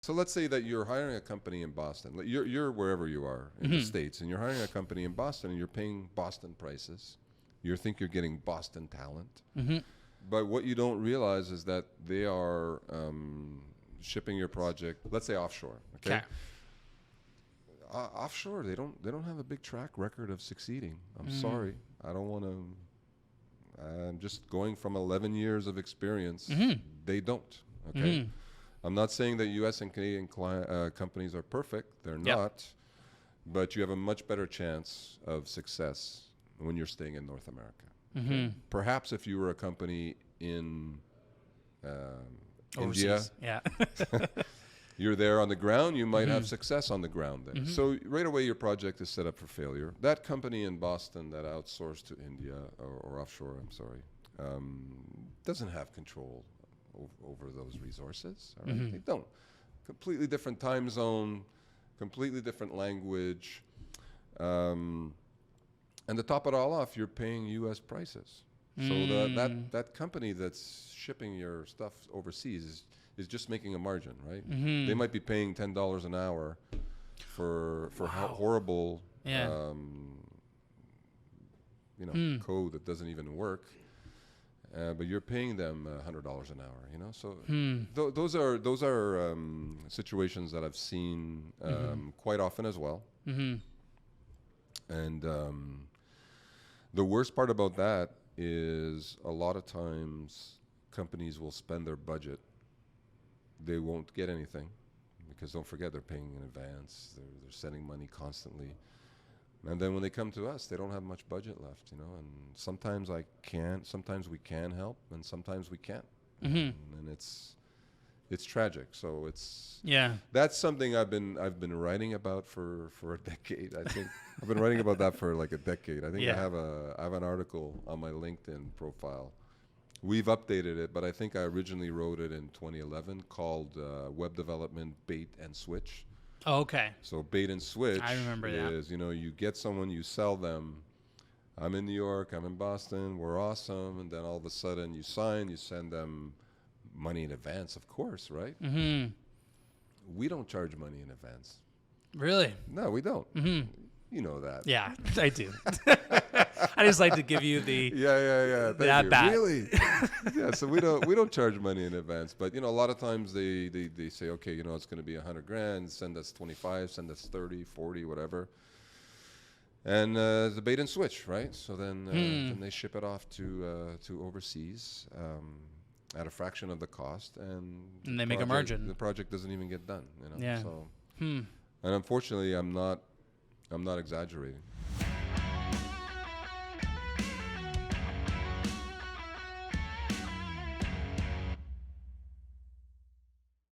So let's say that you're hiring a company in Boston. You're wherever you are in the States, and you're hiring a company in Boston, and you're paying Boston prices. You think you're getting Boston talent. But what you don't realize is that they are shipping your project, let's say offshore. Okay. Offshore, they don't have a big track record of succeeding. I'm sorry, I don't want to. I'm just going from 11 years of experience. They don't. Okay. I'm not saying that U.S. and Canadian companies are perfect. They're not. But you have a much better chance of success when you're staying in North America. Okay? Perhaps if you were a company in India, you're there on the ground, you might have success on the ground there. So right away your project is set up for failure. That company in Boston that outsourced to India or offshore, I'm sorry, doesn't have control over those resources. All right? They don't. Completely different time zone, completely different language. And to top it all off, you're paying U.S. prices. So that company that's shipping your stuff overseas is just making a margin, right? They might be paying $10 an hour for horrible, code that doesn't even work. But you're paying them $100 an hour, So those are situations that I've seen quite often as well. And the worst part about that is a lot of times companies will spend their budget. They won't get anything because don't forget they're paying in advance. They're sending money constantly. And then when they come to us, they don't have much budget left, And sometimes sometimes we can help, and sometimes we can't. And it's tragic. So that's something I've been writing about for a decade. I think I've been writing about that for like a decade. I think I have an article on my LinkedIn profile. We've updated it, but I think I originally wrote it in 2011 called Web Development Bait and Switch. Oh, okay. So bait and switch I remember is, you get someone, you sell them. I'm in New York, I'm in Boston, we're awesome. And then all of a sudden you sign, you send them money in advance, of course, right? We don't charge money in advance. Really? No, we don't. You know that. Yeah, I do. I just like to give you the yeah. Thank you. Bat. Really? Yeah. So we don't charge money in advance, but a lot of times they say, okay, it's going to be $100,000. Send us 25, send us 30, 40, whatever. And the bait and switch, right? So then they ship it off to overseas at a fraction of the cost, and they make a margin. The project doesn't even get done. Yeah. So, and unfortunately, I'm not exaggerating.